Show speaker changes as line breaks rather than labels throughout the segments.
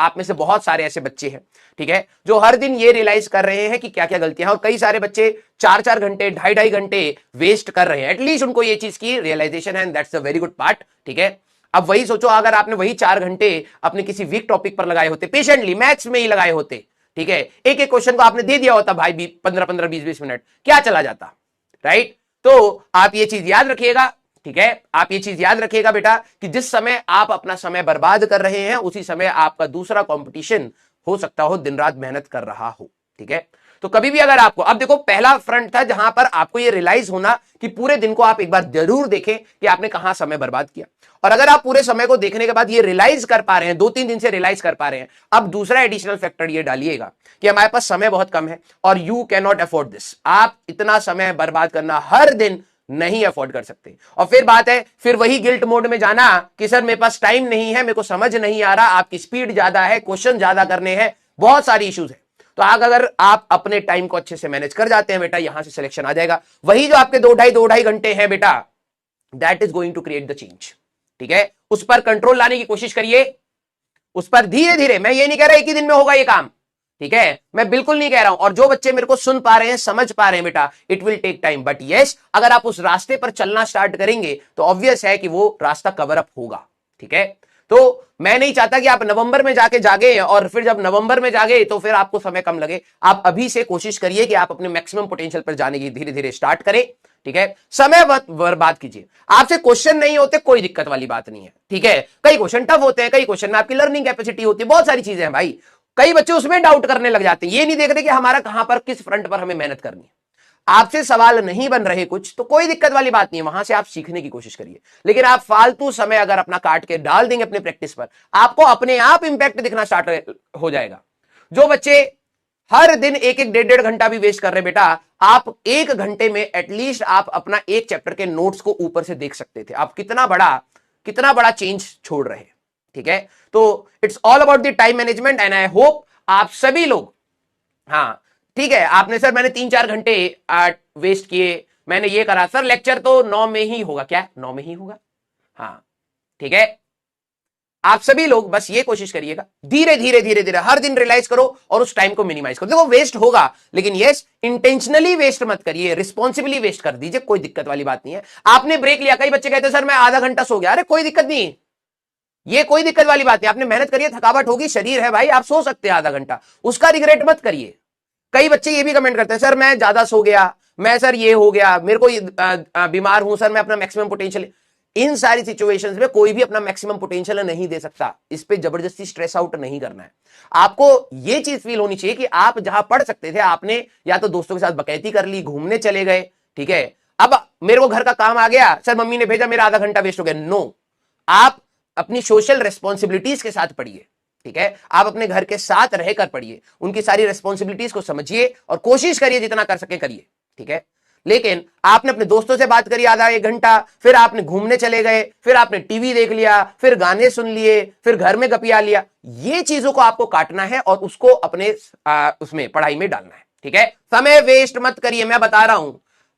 आप में से बहुत सारे ऐसे बच्चे हैं, ठीक है, जो हर दिन ये रियलाइज कर रहे हैं कि क्या क्या गलतियां हैं, और कई सारे बच्चे 4-4 घंटे 2.5-2.5 घंटे वेस्ट कर रहे हैं। एटलीस्ट उनको ये चीज की रियलाइजेशन है, that's a very good part, ठीक है। अब वही सोचो, अगर आपने वही 4 घंटे अपने किसी वीक टॉपिक पर लगाए होते, पेशेंटली मैथ्स में ही लगाए होते, ठीक है, एक एक क्वेश्चन को आपने दे दिया होता भाई 15-15 20-20 मिनट, क्या चला जाता, राइट। तो आप ये चीज याद रखिएगा, ठीक है, आप ये चीज याद रखिएगा बेटा कि जिस समय आप अपना समय बर्बाद कर रहे हैं उसी समय आपका दूसरा कंपटीशन हो सकता हो दिन रात मेहनत कर रहा हो, ठीक है। तो कभी भी अगर आपको, अब देखो पहला फ्रंट था जहां पर आपको ये रियलाइज होना कि पूरे दिन को आप एक बार जरूर देखें कि आपने कहां समय बर्बाद किया, और अगर आप पूरे समय को देखने के बाद ये रियलाइज कर पा रहे हैं, 2-3 दिन से रियलाइज कर पा रहे हैं, अब दूसरा एडिशनल फैक्टर ये डालिएगा कि हमारे पास समय बहुत कम है और you can not afford this, आप इतना समय बर्बाद करना हर दिन नहीं अफोर्ड कर सकते। और फिर बात है, फिर वही गिल्ट मोड में जाना कि सर मेरे पास टाइम नहीं है, मेरे को समझ नहीं आ रहा, आपकी स्पीड ज्यादा है, क्वेश्चन ज्यादा करने हैं, बहुत सारी इश्यूज है। तो अगर आप अपने टाइम को अच्छे से मैनेज कर जाते हैं बेटा, यहां से सिलेक्शन आ जाएगा। वही जो आपके 2-2.5 घंटे हैं बेटा, that is going to create the change, ठीक है। उस पर कंट्रोल लाने की कोशिश करिए, उस पर धीरे धीरे, मैं ये नहीं कह रहा एक ही दिन में होगा ये काम, ठीक है, मैं बिल्कुल नहीं कह रहा हूं। और जो बच्चे मेरे को सुन पा रहे हैं, समझ पा रहे हैं बेटा, it will take time, but yes, अगर आप उस रास्ते पर चलना स्टार्ट करेंगे तो ऑब्वियस है कि वो रास्ता कवर अप होगा, ठीक है। तो मैं नहीं चाहता कि आप नवंबर में जाके जागे और फिर जब नवंबर में जागे तो फिर आपको समय कम लगे। आप अभी से कोशिश करिए कि आप अपने मैक्सिमम पोटेंशियल पर जाने की धीरे धीरे स्टार्ट करें, ठीक है। समय बर्बाद कीजिए, आपसे क्वेश्चन नहीं होते कोई दिक्कत वाली बात नहीं है, ठीक है। कई क्वेश्चन टफ होते हैं, कई क्वेश्चन में आपकी लर्निंग कैपेसिटी होती है, बहुत सारी चीजें हैं भाई। कई बच्चे उसमें डाउट करने लग जाते हैं, ये नहीं देख रहे कि हमारा कहां पर किस फ्रंट पर हमें मेहनत करनी है। आपसे सवाल नहीं बन रहे कुछ तो कोई दिक्कत वाली बात नहीं है, वहां से आप सीखने की कोशिश करिए। लेकिन आप फालतू समय अगर अपना काट के डाल देंगे अपने प्रैक्टिस पर, आपको अपने आप इंपैक्ट दिखना स्टार्ट हो जाएगा। जो बच्चे हर दिन 1-1 1.5 घंटा भी वेस्ट कर रहे बेटा, आप 1 घंटे में एटलीस्ट आप अपना एक चैप्टर के नोट्स को ऊपर से देख सकते थे। आप कितना बड़ा चेंज छोड़ रहे हैं, ठीक है। तो it's all about the time management and I hope आप सभी लोग, हाँ ठीक है, आपने सर मैंने 3-4 घंटे वेस्ट किए, मैंने ये करा, सर लेक्चर तो 9 में ही होगा, क्या 9 में ही होगा, हाँ ठीक है। आप सभी लोग बस ये कोशिश करिएगा, धीरे धीरे हर दिन रियलाइज करो और उस टाइम को मिनिमाइज करो। देखो वेस्ट होगा, लेकिन यस इंटेंशनली वेस्ट मत करिए, रिस्पॉन्सिबली वेस्ट कर दीजिए, कोई दिक्कत वाली बात नहीं है। आपने ब्रेक लिया, कई बच्चे कहते हैं सर मैं आधा घंटा सो गया, अरे कोई दिक्कत नहीं, ये कोई दिक्कत वाली बात नहीं। आपने मेहनत करिए, थकावट होगी, शरीर है भाई, आप सो सकते हैं आधा घंटा, उसका रिग्रेट मत करिए। कई बच्चे ये भी कमेंट करते हैं सर मैं ज्यादा सो गया, मैं सर ये हो गया, मेरे को बीमार हूं सर, मैं अपना मैक्सिमम पोटेंशियल। इन सारी सिचुएशंस में कोई भी अपना मैक्सिमम पोटेंशियल नहीं दे सकता, इस पे जबरदस्ती स्ट्रेस आउट नहीं करना है। आपको ये चीज फील होनी चाहिए कि आप जहां पढ़ सकते थे, आपने या तो दोस्तों के साथ बकैती कर ली, घूमने चले गए, ठीक है। अब मेरे को घर का काम आ गया, सर मम्मी ने भेजा, मेरा आधा घंटा वेस्ट हो गया, नो। आप अपनी सोशल रेस्पॉन्सिबिलिटीज के साथ पढ़िए, ठीक है। आप अपने घर के साथ रहकर पढ़िए, उनकी सारी रेस्पॉन्सिबिलिटीज को समझिए और कोशिश करिए जितना कर सके करिए, ठीक है। लेकिन आपने अपने दोस्तों से बात करी आधा 1 घंटा, फिर आपने घूमने चले गए, फिर आपने टीवी देख लिया, फिर गाने सुन लिए, फिर घर में गपिया लिया, ये चीजों को आपको काटना है और उसको अपने उसमें पढ़ाई में डालना है, ठीक है। समय वेस्ट मत करिए, मैं बता रहा हूं,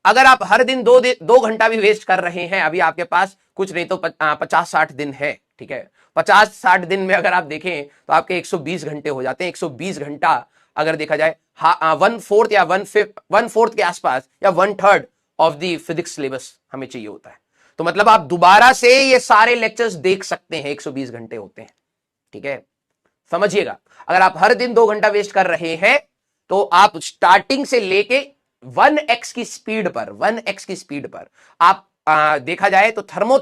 अगर आप हर दिन 2 घंटा भी वेस्ट कर रहे हैं, अभी आपके पास कुछ नहीं तो 50-60 दिन है, ठीक है। 50-60 दिन में अगर आप देखें तो आपके 120 घंटे हो जाते हैं। 120 घंटा अगर देखा जाए, 1/4 या 1/4 के आसपास या 1/3 ऑफ द फिजिक्स सिलेबस हमें चाहिए होता है। तो मतलब आप दोबारा से ये सारे लेक्चर्स देख सकते हैं, 120 घंटे होते हैं, ठीक है। समझिएगा, अगर आप हर दिन 2 घंटा वेस्ट कर रहे हैं तो आप स्टार्टिंग से लेके 1x की स्पीड पर आप देखा जाए तो थर्मो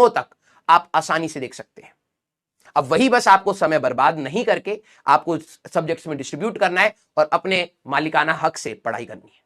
तक आप आसानी से देख सकते हैं। अब वही बस आपको समय बर्बाद नहीं करके आपको सब्जेक्ट्स में डिस्ट्रीब्यूट करना है और अपने मालिकाना हक से पढ़ाई करनी है।